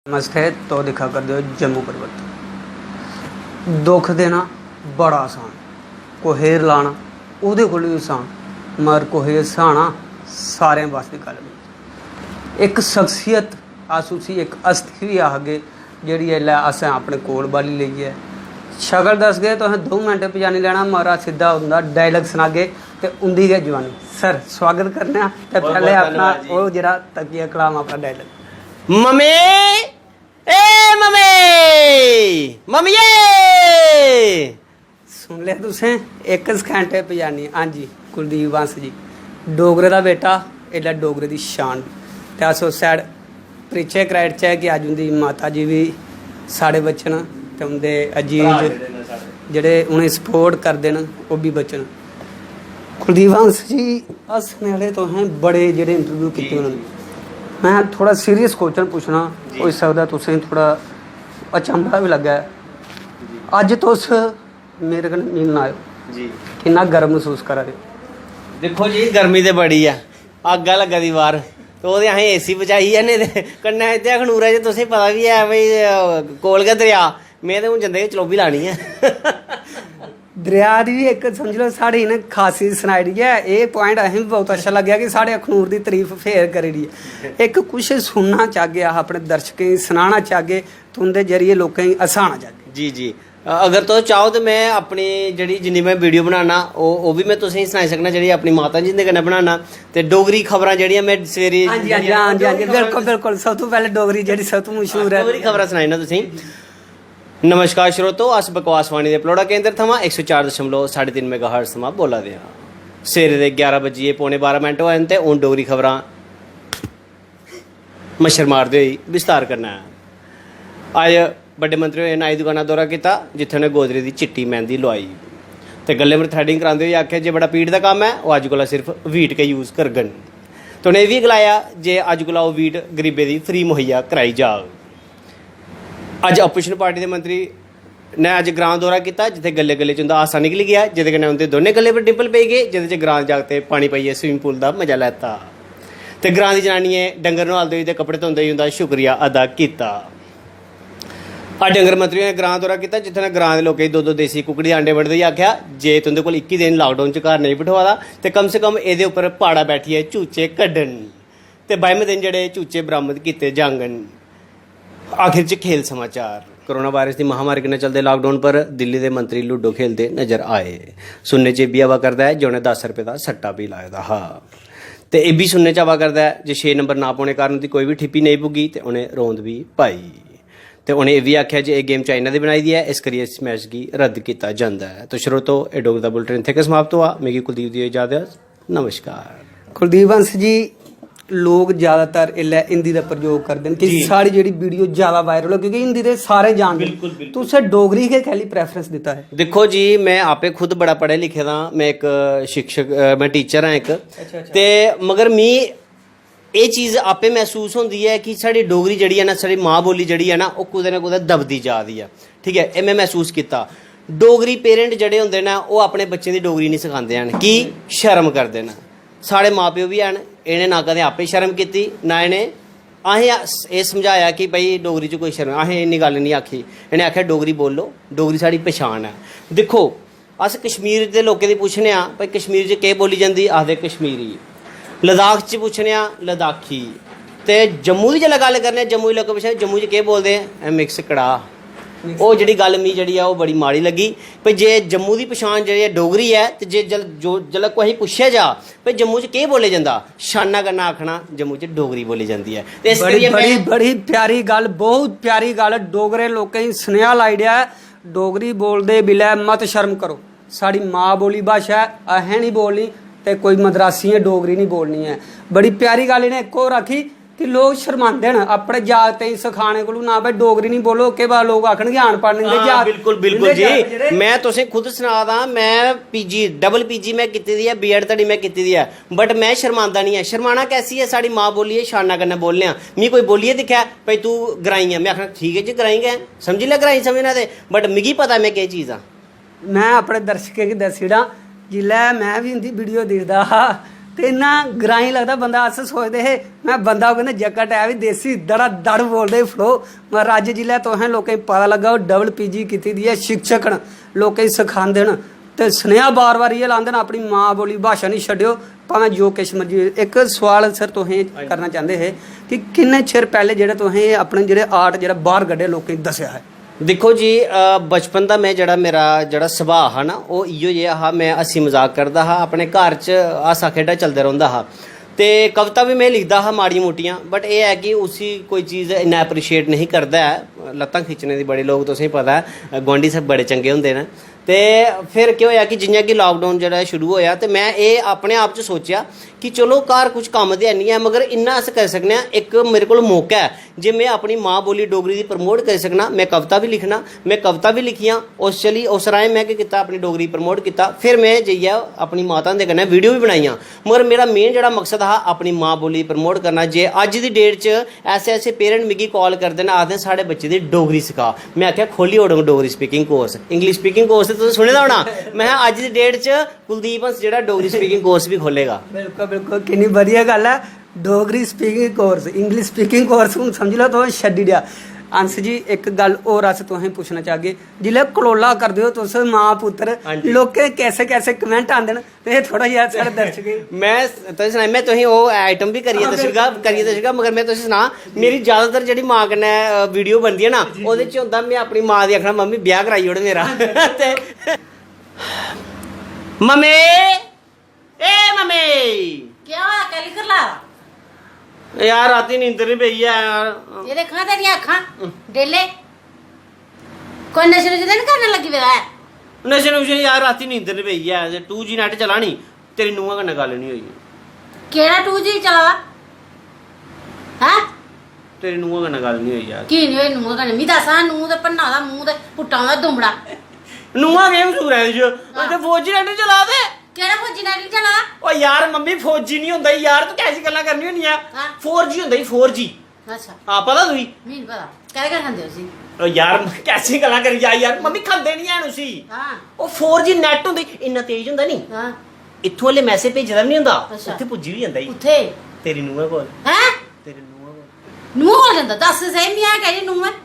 मस्त है तो दिखा कर दो जम्मू पर्वत। दुख देना बड़ा आसान, कोहेर लाना ਉਹਦੇ ਕੋਲ ਵੀ आसान, मगर कोहेर सहाना सारे बस की गल नहीं। एक शख्सियत आसू सी, एक अस्थिति भी आगे जी अस अपने कोल वाली ली है। शक्ल दस गए तो 2 मिनट पजानी लेना, मरा सीधा होंगे डायलॉग सुनागे तो उंदी गए जवानी। सर स्वागत करने तो पहले अपना वो जरा तकिया कलाम अपना डायलॉग। मम्मी ए मम्मी मम्मी सुन लिया तुसें, एक घंटे पजानी। हाँ जी, कुलदीप बंस जी डोगरे का बेटा, एडा डोगरे की शान। तो अस उस सैड परिचय कराइट च है कि अज उनकी माता जी भी साढ़े बचन, तो उनके अजीज जेडे उन्हें सपोर्ट करते हैं वो भी बचन। कुलदीप बंस जी हसने वाले तो हैं बड़े, जेडे इंटरव्यू किए उन्होंने। मैं थोड़ा सीरियस क्वेश्चन पूछना हो सकता तुसें थोड़ा अचंभा भी लगा है। अज तुस मेरे कन्नै मिलन आए जी, कितना गर्म महसूस करा रहे? देखो जी गर्मी तो बड़ी है, अग्ग लगा दी बाहर तो वो असें एसी बचाई है। नहीं कन्नै इत्थे अखनूरा च तुसें पता भी है भाई कोल गै दरिया, में तो हूँ जंदे चलोबी लानी है। दरिया की भी एक समझ लो साढ़ी इन्हें खासी सनाई दी है। ये पॉइंट असें भी बहुत अच्छा लग्या कि साढ़े अखनूर की तारीफ फेर करी दी है। एक कुछ सुनना चाहगे, अपने दर्शकें सुनाना चाहगे, तो उनके जरिए लोगों हसाना चाहगे। जी जी, अगर तुस चाहो तो मैं अपनी जी जिन्नी मैं वीडियो बनाना वो भी मैं तुसें सनाई सकना, जी अपनी माता जी दे कन्नै बनाना। तो डोगरी खबरां जड़ियां मैं सवेरे बिल्कुल बिल्कुल सब तो पहले डोगरी जी सब तो मशहूर है, डोगरी खबरां सनाई ना तुसें। नमस्कार श्रोतो, अस बकवासवाणी दे पलौड़ा केंद्र थमां 104.3 मेगाहर्ट्ज थमां बोला दे हां। सवेरे दे 11 बजिए पौने 12 मिनट होए ते हुण डोगरी खबरां मच्छर मारदे होई विस्तार करना है। अज बड़े मंत्री होए नाई दुकाना दौरा किया, जिथे उन्हें गोदरे की चिट्टी मेहंदी लुआई तो गले पर थ्रैडिंग कराते हुए आख्या जे बड़ा पीड़ का काम है वो अज कोला सिर्फ वीट के यूज़ करगन। तो उन्हें भी गलाया जे अज कोला वो वीट गरीबे की फ्री मुहैया कराई जाग। अज अपोजिशन पार्टी के मंत्री ने अज ग्रां दौरा किया, जिथे गले गले च उनका हासा निकली गया, जिदे कन्नै उनके दोनों गले पर डिंपल पेई गए, जिदे च ग्रां जागते पानी पाइए स्विमिंग पूल का मजा लैता। तो ग्रां की जनानियें डंगर नहालते हुए कपड़े धोंदे हुए उनका शुक्रिया अदा किया। अज डंगर मंत्री ने ग्रां दौरा किया, जिथे उन्हें ग्रां के लोगों की 2-2 देसी कुकड़ी अंडे वंडदे ही आख्या जे तुंदे कोल 21 दिन लॉकडाउन च घर नहीं बिठवा तो कम से कम ये उपर पाड़ा बैठिए चूचे कड्ढन ते 22वें दिन जेडे चूचे बरामद किए जांगन। आखिर च खेल समाचार। कोरोना वायरस की महामारी के चलते लॉकडाउन पर दिल्ली के मंत्री लूडो खेलते नजर आए। सुनने च भी हवा करता है जो उन्हें 10 रुपये का सट्टा भी लाए दा हा। तो यह भी सुनने च हवा करता है जो 6 नंबर ना पाने कारण उनकी कोई भी ठिप्पी नहीं पुगी तो उन्हें रोंद भी पाई। तो उन्हें यह भी आख्या जो ये गेम चाइना की बनाई दी है, इस करिए इस मैच की रद्द किया जाता है। तो श्रोतो ये डोगरी का बुलेटिन इत्थे समाप्त हुआ। मेरी कुलदीप दी इजाजत, नमस्कार। कुलदीप बंस जी लोग ज़्यादातर इल्लै हिंदी का प्रयोग करते हैं कि सारी जी वीडियो ज़्यादा वायरल हो, क्योंकि हिंदी के सारे जानते हैं। तो उसे डोगरी के कैली प्रेफरेंस दिता है? देखो जी मैं आपे खुद बड़ा पढ़े लिखे दा, मैं एक शिक्षक मैं टीचर हाँ एक। ते मगर मी ये चीज़ आपे महसूस होती है कि साड़ी डोगरी जड़ी है ना, साड़ी माँ बोली जड़ी है ना, वो कुदे ना कुदे दबदी जा रही है। ठीक है, ये मैं महसूस किया। डोगरी पेरेंट जड़े होंदे ना वो अपने बच्चे की डोगरी नहीं सिखाते हैं कि शर्म करते हैं। साढ़े माँ प्यो भी हैं, इन्हें ना कदें आपे शर्म की ना इन्हें असें ये समझाया कि भाई डोगरी च कोई शर्म, असें इन्नी गल नहीं आखी। इन्हें आख्या डोगरी बोलो, डोगरी साड़ी पछाण है। देखो अस कश्मीर के लोगों की पूछने भाई कश्मीर च केह् बोली जाती, आखदे कश्मीरी। लद्दाख च पूछने लद्दाखी। तो जम्मू की जिसलै गल करने जम्मू लोग पूछे जम्मू च केह् बोलते हैं, मिक्स कड़ाह। वो जी गल मी जी है वो बड़ी माड़ी लगी भाई जे जम्मू की पछाण जी डोगरी है तो जे जिसलै कोई पुछया जा भाई जम्मू च केह् बोले जाता, शाना कन्नै आखना जम्मू च डोगरी बोली जाती है। तो इस बड़ी बड़ी बड़ी प्यारी गल, बहुत प्यारी गल। डोगरे लोकें गी सनेहा लाई दिया डोगरी बोलदे बिलै मत शर्म करो, साड़ी माँ बोली भाशा है, अहें नहीं बोलनी तो कोई मद्रासी है डोगरी नहीं बोलनी है। बड़ी प्यारी गल इन्हें एक और आखी कि लोग शर्माते हैं अपने जागते सिखाने को ना भाई डोगरी नहीं बोलो, के बाद लोग आखणगे अनपढ़ नहीं। बिल्कुल बिल्कुल जी, मैं तुसें खुद सना दा, मैं पीजी डबल पीजी मैं कीती दी है, बीएड तड़ी मैं कीती दी है, बट मैं शर्मांदा नहीं है। शर्माना कैसी है, साड़ी माँ बोली है, शाना कन्नै बोलने आं। मी कोई बोलिए दिक्खा भाई तू ग्राई है, मैं आखना ठीक है जी ग्राई गै, समझी लै ग्राई समझना ते, बट मिगी पता मैं केह् चीज़ आ। मैं अपने दर्शकें गी दस्सी ओड़ां जिसलै मैं भी इंदी वीडियो दिखदा हा ਤੇ ਇੰਨਾ ਗਰਾਈ ਲੱਗਦਾ ਬੰਦਾ ਅਸ ਸੋਚਦੇ ਹੈ ਮੈਂ ਬੰਦਾ ਕਹਿੰਦਾ ਜੱਕਟ ਹੈ ਵੀ ਦੇਸੀ ਦੜਾ ਦੜ ਬੋਲਦੇ ਫਲੋ ਮੈਂ ਰੱਜ ਜ਼ਿਲ੍ਹੇ ਤੋਂ ਹੈ ਲੋਕਾਂ ਨੂੰ ਪਤਾ ਲੱਗਾ ਉਹ ਡਬਲ ਪੀਜੀ ਕੀਤੀ ਦੀ ਹੈ ਸਿੱਖਣ ਲੋਕਾਂ ਨੂੰ ਸਿਖਾਉਂਦੇ ਨੇ ਤੇ ਸੁਨੇਹਾ ਬਾਰ-ਬਾਰ ਇਹ ਲਾਉਂਦੇ ਨੇ ਆਪਣੀ ਮਾਂ ਬੋਲੀ ਭਾਸ਼ਾ ਨਹੀਂ ਛੱਡਿਓ ਭਾਵੇਂ ਜੋ ਕਿਸ ਮਰਜੀ। ਇੱਕ ਸਵਾਲ ਸਰ ਤੁਸੀਂ ਕਰਨਾ ਚਾਹੁੰਦੇ ਹੈ ਕਿ ਕਿੰਨੇ ਚਿਰ ਪਹਿਲੇ ਜਿਹੜੇ ਤੁਸੀਂ ਆਪਣੇ ਜਿਹੜੇ ਆਰਟ ਜਿਹੜਾ ਬਾਹਰ ਕੱਢੇ ਲੋਕਾਂ ਨੂੰ ਦੱਸਿਆ ਹੈ? ਦੇਖੋ ਜੀ ਬਚਪਨ ਦਾ ਮੈਂ ਜਿਹੜਾ ਮੇਰਾ ਜਿਹੜਾ ਸੁਭਾਅ ਹੈ ਨਾ ਉਹ ਇਹੋ ਜਿਹਾ ਹਾਂ ਮੈਂ ਹੱਸੀ ਮਜ਼ਾਕ ਕਰਦਾ ਹਾਂ ਆਪਣੇ ਘਰ 'ਚ ਹਾਸਾ ਖੇਡਾ ਚੱਲਦਾ ਰਹਿੰਦਾ ਹਾਂ ਤੇ ਕਵਿਤਾ ਵੀ ਮੈਂ ਲਿਖਦਾ ਹਾਂ ਮਾੜੀ ਮੋਟੀਆਂ ਬਟ ਇਹ ਹੈ ਕਿ ਉਸੀ ਕੋਈ ਚੀਜ਼ ਇੰਨਾ ਐਪਰੀਸ਼ੀਏਟ ਨਹੀਂ ਕਰਦਾ ਹੈ ਲੱਤਾਂ ਖਿੱਚਣੇ ਦੀ ਬੜੇ ਲੋਕ ਤੁਸੀਂ ਪਤਾ ਗੁਆਂਢੀ ਸਭ ਬੜੇ ਚੰਗੇ ਹੁੰਦੇ ਨੇ ਤੇ ਫਿਰ ਕੀ ਹੋਇਆ ਕਿ ਜਿਵੇਂ ਕਿ ਲਾਕਡਾਊਨ ਜਿਹੜਾ ਸ਼ੁਰੂ ਹੋਇਆ ਤੇ ਮੈਂ ਇਹ ਆਪਣੇ ਆਪ 'ਚ ਸੋਚਿਆ ਕਿ ਚਲੋ ਘਰ ਕੁਝ ਕੰਮ ਤੇ ਨਹੀਂ ਹੈ ਮਗਰ ਇੰਨਾ ਅਸੀਂ ਕਰ ਸਕਦੇ ਹਾਂ ਇੱਕ ਮੇਰੇ ਕੋਲ ਮੌਕਾ ਹੈ ਜੇ ਮੈਂ ਆਪਣੀ ਮਾਂ ਬੋਲੀ ਡੋਗਰੀ ਦੀ ਪ੍ਰਮੋਟ ਕਰ ਸਕਣਾ ਮੈਂ ਕਵਿਤਾ ਵੀ ਲਿਖਣਾ ਮੈਂ ਕਵਿਤਾ ਵੀ ਲਿਖੀਆਂ ਉਸ ਰਾਹੀਂ ਮੈਂ ਕੀ ਕੀਤਾ ਆਪਣੀ ਡੋਗਰੀ ਪ੍ਰਮੋਟ ਕੀਤਾ ਫਿਰ ਮੈਂ ਜਾਈਆ ਆਪਣੀ ਮਾਤਾ ਦੇ ਕन्नै ਵੀਡੀਓ ਵੀ ਬਣਾਈਆਂ ਮਗਰ ਮੇਰਾ ਮੇਨ ਜਿਹੜਾ ਮਕਸਦ ਹੈ ਆਪਣੀ ਮਾਂ ਬੋਲੀ ਪ੍ਰਮੋਟ ਕਰਨਾ। ਜੇ ਅੱਜ ਦੀ ਡੇਟ 'ਚ ਐਸੇ ਪੇਰੈਂਟ ਮਿਗੀ ਕਾਲ ਕਰਦੇ ਨੇ ਆਖਦੇ ਸਾਡੇ ਬੱਚੇ ਦੀ ਡੋਗਰੀ ਸਿਖਾ ਮੈਂ ਆਖਿਆ ਖੋਲੀ ओड़ो Dogri speaking course English speaking course ਤੁਸੀਂ ਸੁਣੇ ਦਾ ਹੋਣਾ ਮੈਂ ਅੱਜ ਦੀ ਡੇਟ 'ਚ ਕੁਲਦੀਪ ਹੰਸ ਜਿਹੜਾ ਡੋਗਰੀ ਸਪੀਕਿੰਗ ਕੋਰਸ ਵੀ ਖੋਲੇਗਾ। ਬਿਲਕੁਲ ਕਿੰਨੀ ਵਧੀਆ ਗੱਲ ਹੈ Dogri speaking course English speaking course ਹੁਣ ਸਮਝ ਲਓ तो ਛੱਡੀ ਦਿਆ। अंश जी एक गल और अस तुसें पुछना चाहगे जिल्लै कलोला करदे हो तुस मां पुत्र लोकें कैसे कैसे कमेंट आंदे न ते थोड़ा जिहा साढ़े दर्शक मैं तुसें सनाया मैं तुसें ओह् आइटम भी करियै दस्सगा मगर मैं तुसें सना मेरी ज्यादातर जेह्ड़ी मां कन्नै वीडियो बनदी है ना ओह्दे च होंदा मैं अपनी मां दी आखना मम्मी ब्याह कराई ओड़ मेरा ते मम्मी ए मम्मी क्या होया कैली कर ला यार राती नींदर नहीं पई है यार ये देखा तेरी अखां डेले कोई नशे नुशे नहीं करने लगी पेदा है नशे नुशे यार राती नींदर नहीं पई है ते 2G नेट चला नी तेरी नूंहां कन्नै गल्ल नहीं होई केड़ा 2G चला दा हैं तेरी नूंहां कन्नै गल्ल नहीं होई यार की नहीं होई नूंहां कन्नै मी दस नूंह ते भन्ना दा मूंह ते पुट्टा दा दुमड़ा नूंहां केह् कसूर है इस च ते 4G नेट चला दे केड़ा फौजी नेट चला ओ यार मम्मी 4G नहीं होंदा यार तू कैसी गल्लां करनी होनी है हां 4G होंदा 4G अच्छा हां पता तुई मी नहीं पता केड़ा खंदे उसी ओ यार कैसी गल्लां करी जा यार मम्मी खंदे नहीं हैन उसी हां ओ 4G नेट होंदा इन्ना तेज होंदा नहीं हां इत्थों ले मैसेज भेजदा नहीं होंदा अच्छा। उत्थे पुज्जी भी जंदा उथे तेरी नूंहां कोल हैं तेरी नूंहां कोल नूंह हो जांदा दस सही नहीं है केड़ी नूंह है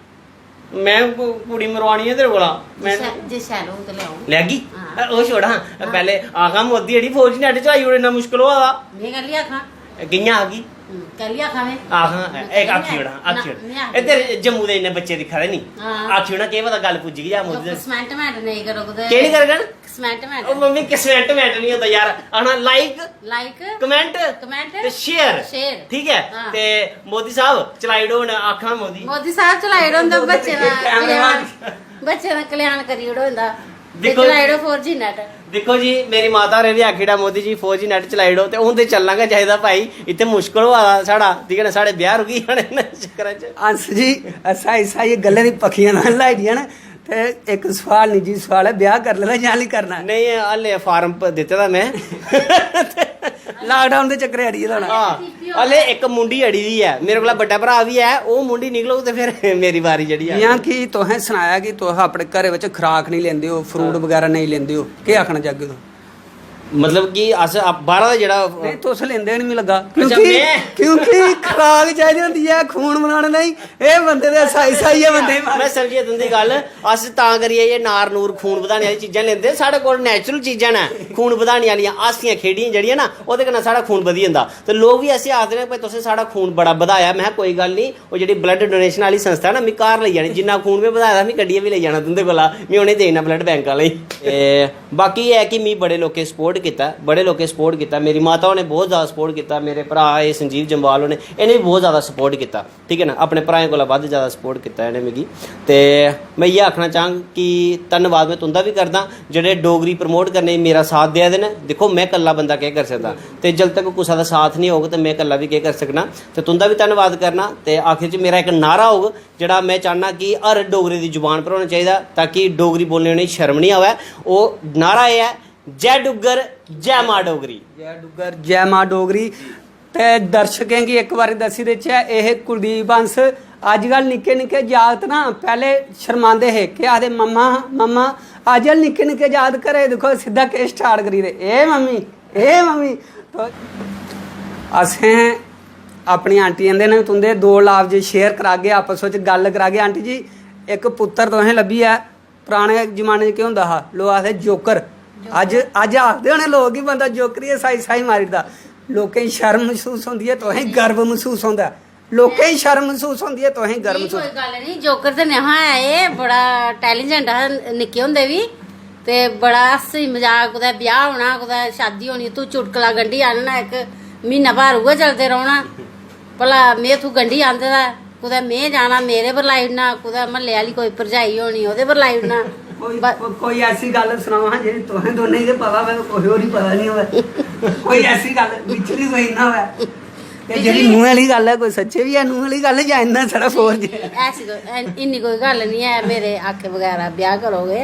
मैं कुड़ी मरवानी है तेरे कोला मैं जे शैल हो ते ले आओ लैगी हाँ। ओ छोड़ हां पहले आखा मोदी जेड़ी 4G नेट चलाई ओड़े इन्ना मुश्किल होआ दा मैं कर लिया खा कियां आ गई कर लिया खा मैं आखा एक आखी ओड़ा आखी ओड़ा ए तेरे जम्मू दे इन्ने बच्चे दिखा दे नी हाँ। आखी ओड़ा केह् पता गल पुज्जी गई जा मोदी दे कमेंट मैट नहीं करोगे केह् नहीं करगन कमेंट मैट ओ मम्मी किसमेंट मैट नहीं होता यार आना लाइक लाइक कमेंट कमेंट ते शेयर शेयर ठीक है हाँ। ते मोदी साहब चलाई ओड़ो आखा मोदी मोदी साहब चलाई ओड़ो बच्चे दा कल्याण बच्चे दा कल्याण करी ओड़ो इंदा देखो- चलाई ओड़ो 4G नेट देखो जी मेरी माता ने भी आखीड़ा मोदी जी 4G नेट चलाई ओड़ो ते हून ते चलना गै चाहिदा भाई इत्थे मुश्किल होआ दा साढ़ा ठीक है ना साढ़े ब्याह रुकी जाने न चक्करां च अंश जी ऐसा ये गल्लें दी पक्खियां ना लाई दियां न ते एक सवाल निजी सवाल है ब्याह कर लेना जां नहीं करना नहीं हले फार्म दित्ते दा मैं लॉकडाउन दे चक्करे अड़ी होना हां हले एक मुंडी अड़ी दी है मेरे कोला बड्डा भरा भी है ओह मुंडी निकलग ते फिर मेरी बारी जड़ी है जियां कि तुसें सनाया कि तुस अपने घरै बिच खुराक नहीं लेंदे हो फ्रूट वगैरह नहीं लेंदे हो केह् आखना चाहगे तुस मतलब कि अस बाहरा दा जेड़ा नहीं तुस लेंदे नहीं मिगी लगा अच्छा, क्योंकि मैं- क्योंकि खुराक चाहिदी होंदी है खून बनाने नहीं एह् बंदे दे साई है बंदे मैं समझिए तुंदी गल अस तां करियै ये नार नूर खून बधाने वाली चीजां लेंदे साढ़े कोल नेचुरल चीजां न खून बधाने वालियां हासियां खेड़ियां जेहड़ियां ना ओहदे कन्नै साढ़ा खून बधी जंदा ते लोग भी ऐसे आखदे ने भाई तुसें साढ़ा खून बड़ा बधाया मैं कोई गल नहीं ओह् जेह्ड़ी ब्लड डोनेशन वाली संस्था है ना मिगी घर लेई जानी जिन्ना खून में बधाया था मिगी कड्ढियै भी लेई जाना तुंदे कोला मैं उ'नेंगी देना ब्लड बैंक आह्लें गी बाकी एह् है कि मिगी बड़े लोकें सपोर्ट कीता बड़े लोकें सपोर्ट कीता मेरी माता उन्हें बहुत ज़्यादा सपोर्ट कीता मेरे भरा एह् संजीव जम्वाल उन्हें इन्हें भी बहुत ज़्यादा सपोर्ट कीता ठीक है ना अपने भ्राएं कोला बद्ध ज़्यादा सपोर्ट कीता इन्हें मिगी ते मैं इ'यै आखना चाहंग कि धन्नवाद मैं तुंदा भी करदा जेह्ड़े डोगरी प्रमोट करने गी मेरा साथ देआ दे न देखो मैं कल्ला बंदा केह् करी सकदा ते जब तक कुसै दा साथ नहीं होग ते मैं कल्ला भी केह् करी सकना ते तुंदा भी धन्नवाद करना ते आखिर च मेरा एक नारा होग जेह्ड़ा मैं चाहना कि हर डोगरे दी जुबान पर होना चाहिदा ताकि डोगरी बोलने उ'नेंगी शर्म नहीं आवै ओह् नारा एह् है जय डुग्गर जय मां डोगरी जय डुग्गर जय मां डोगरी ते दर्शकें गी एक बारी दस्सी देचै एह् कुलदीप हंस अजकल निक्के निक्के जागत ना पैह्ले शर्मांदे हे केह् आखदे मम्मा मम्मा अजकल निक्के निक्के जागत घरे दिक्खो सिद्धा केह् स्टार्ट करी दे ए मम्मी असें अपनी आंटियां दे ने तुंदे दो लाभ शेयर करागे आपस ਵਿੱਚ ਗੱਲ ਕਰਾਗੇ आंटी जी एक पुत्तर तुसें लब्भी है पुराने जमाने च केह् होंदा हा लोग आखदे जोकर अज आखदे होने लोग कि बंदा जोकर ही साई साई मारीदा लोकें गी शर्म महसूस होंदी है तुसें गर्व महसूस होंदा लोकें गी शर्म महसूस होंदी है तुसें गर्व नहीं, महसूस कोई गल नहीं जोकर ते नेहा है एह् बड़ा टैलेंटेंट हा निक्के होंदे बी ते बड़ा हस्सी मजाक कुदै ब्याह होना कुदै शादी होनी तू चुटकला गंढी आनना इक म्हीना भर उ'ऐ चलदे रौह्ना भला में तू गंढी आंदे दा कुदै में जाना मेरे पर लाई ओड़ना कुदै म्हल्ले आह्ली कोई भरजाई होनी ओह्दे पर लाई ओड़ना कोई ऐसी गल सुनाओ जेह्ड़ी तुसें दोनें गी पता होवे कोई होर ही पता नहीं होवे कोई ऐसी गल बिचली कोई ना होवे ते जेह्ड़ी मूंह आह्ली गल है कोई सच्चे भी है मूंह आह्ली गल जां इन्ना सारा फोर जे ऐसी इन्नी कोई गल नहीं है मेरे आखे बगैरा ब्याह करोगे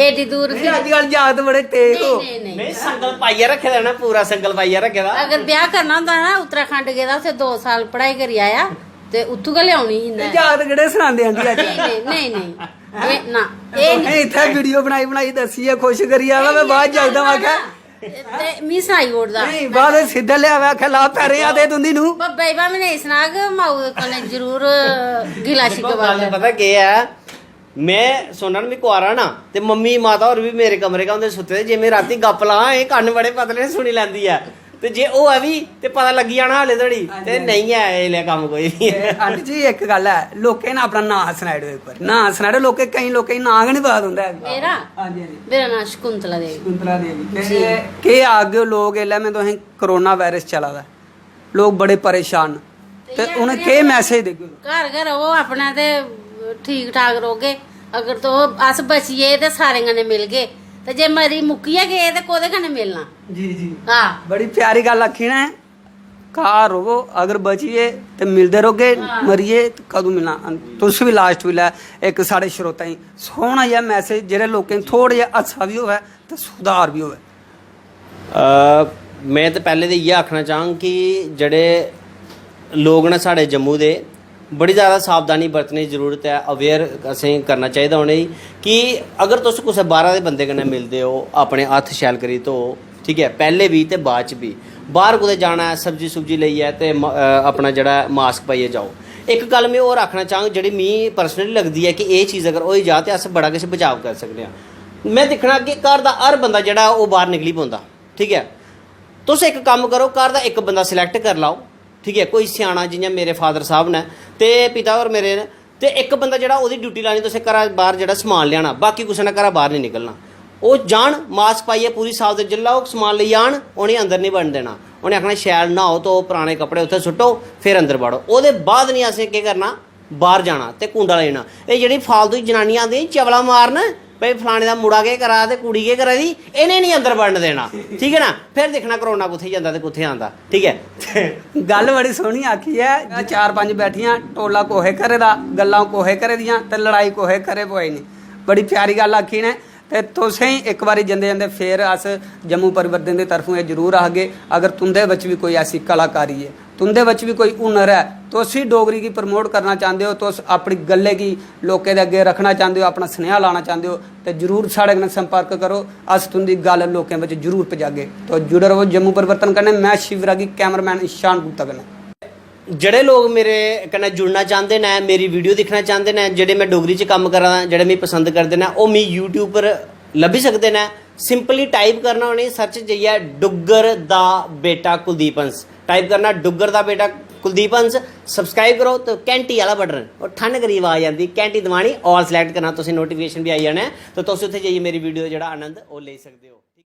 एडी दूर फिर अजकल जागत बड़े तेज हो नहीं नहीं नहीं संगल पाइयै रखे दा ना पूरा संगल पाइयै रखे दा अगर ब्याह करना होंदा ना उत्तराखंड गेदा उत्थे 2 साल पढ़ाई करी आया ते उत्थू गै लियाउनी ही इन्नै जागत केह्ड़े सनांदे आंटी अज नहीं नहीं एह् ना एह् तुसें इत्थै वीडियो बनाई दस्सियै खुश करी आवा मैं बाद जागदा आखेआ ते मी सनाई ओड़दा नहीं बाद सिद्धा लियावे आखेआ ला पैरे आ दे तुंदी नू बब्बे बा मैं नहीं सनाग माऊ कन्नै जरूर गिला शिकवा गल पता केह् है मैं सोना मैं कुआरा ना ते मम्मी माता होर भी मेरे कमरे च होंदे सुत्ते दे जे मैं राती गप्प ला एह् कन्न बड़े पतले ने सुनी लैंदी है ते जे ओह् है भी ते पता लग्गी जाना हाले धड़ी ते नहीं है एह् कम्म कोई भी आंटी जी एक गल है लोकें ना अपना नां सनाई ओड़ो इक बार नां सनाई ओड़ो लोकें केईं लोकें गी नां गै नहीं पता होंदा मेरा हांजी हांजी मेरा नाम शकुंतला देवी शकुंतला देवी केह् आखगे लोग एल्लै में तुसें कोरोना वायरस चला दा लोग बड़े परेशान न ते उ'नें केह् मैसेज देगे घर गै रवो अपना ते ठीक ठाक रौह्गे अगर तो अस बचिए ते सारें कन्नै मिलगे ते जे मरी मुक्कियै गे ते कोह्दे कन्नै मिलना जी जी हां बड़ी प्यारी गल आखी ना घर रवो अगर बचिए ते मिलदे रहोगे मरिए ते कदूं मिलना तुस भी लास्ट बेल्लै इक साढ़े श्रोताएं सोहना जेहा मैसेज जेह्ड़े लोकें थोड़ा जेहा अच्छा भी होवे ते सुधार भी होवे मैं तो पैह्ले ते इ'यै आखना चाहङ कि जेह्ड़े लोग न साढ़े जम्मू दे बड़ी ज़्यादा सावधानी बरतने की जरूरत है अवेयर असें करना चाहिए उ'नेंगी कि अगर तुस कुसै बाह्रा दे बंदे कन्नै मिलदे हो अपने हत्थ शैल करी धो ठीक है पैह्ले भी ते बाद च भी बाहर कुदै जाना है सब्जी सुब्जी लेइयै ते अपना जेह्ड़ा मास्क पाइयै जाओ एक गल मैं होर आखना चाहङ जेह्ड़ी मी पर्सनली लगदी है कि एह् चीज़ अगर होई जा ते अस बड़ा किश बचाव करी सकने आं मैं दिक्खना कि घर दा हर बंदा जेह्ड़ा ओह् बाहर निकली पौंदा ठीक है तुस एक कम्म करो घर दा एक बंदा सिलेक्ट करी लैओ ठीक है कोई स्याना जियां मेरे फादर साहब ने ते पिता होर मेरे ने ते एक बंदा जेह्ड़ा ओह्दी ड्यूटी लानी तुसें घरा बाहर जेह्ड़ा समान लेआना बाकी कुसै ने घरा बाहर नहीं निकलना ओह् जान मास्क पाइयै पूरी साफ जिल्लै ओह् समान लेई आन उ'नेंगी अंदर नहीं बन देना उ'नें आखना शैल न्हाओ तो पुराने कपड़े उत्थै सुट्टो फिर अंदर बाड़ो ओह्दे बाद नहीं असें केह् करना बाहर जाना ते कुंडा लेना एह् जेह्ड़ी फालतू जनानियां आंदियां चवला मारन भाई फलाने दा मुड़ा केह् करा ते कुड़ी केह् करा दी इ'नें नहीं अंदर बढ़न देना ठीक है ना फिर दिक्खना करोना कुत्थै जंदा ते कुत्थै आंदा ठीक है गल बड़ी सोहनी आखी है 4-5 बैठियां टोला कोहे घरे दा गल्लां कोहे घरे दियां ते लड़ाई कोहे घरे पोई नहीं बड़ी प्यारी गल आखी ने ते तुसें एक बारी जंदे जंदे फिर अस जम्मू परिवर्तन की तरफों एह् जरूर आखगे अगर तुंदे बिच भी कोई ऐसी कलाकारी है तुंदे बिच भी कोई हुनर है तुस भी डोगरी की प्रमोट करना चाहते हो तुस अपनी गल्ले गी लोकें दे अग्गे रखना चाहते हो अपना सनेहा लाना चाहते हो तो जरूर साढ़े कन्नै संपर्क करो अस तुंदी गल लोकें बिच जरूर पजागे तो जुड़े रहो जम्मू परिवर्तन कन्नै मैं शिवरागी कैमरामैन ईशान गुप्ता कन्नै जेह्ड़े लोग मेरे कन्नै जुड़ना चाहते न मेरी वीडियो दिक्खना चाहते न जेह्ड़े मैं डोगरी च कम्म करा दा जेह्ड़े मिगी पसंद करदे न ओह् मिगी यूट्यूब पर लब्भी सकदे न सिंपली टाइप करना उ'नेंगी सर्च जाइयै डुग्गर दा बेटा कुलदीप हंस टाइप करना डुग्गर दा बेटा कुलदीप हंस सब्सक्राइब करो तो घैंटी आह्ला बटन और ठन करी आवाज आंदी घैंटी दबानी ऑल सिलेक्ट करना तुसें नोटिफिकेशन भी आई जाना तो तुस उत्थे जाइयै मेरी वीडियो दा जेह्ड़ा आनंद ओह् लेई सकदे हो।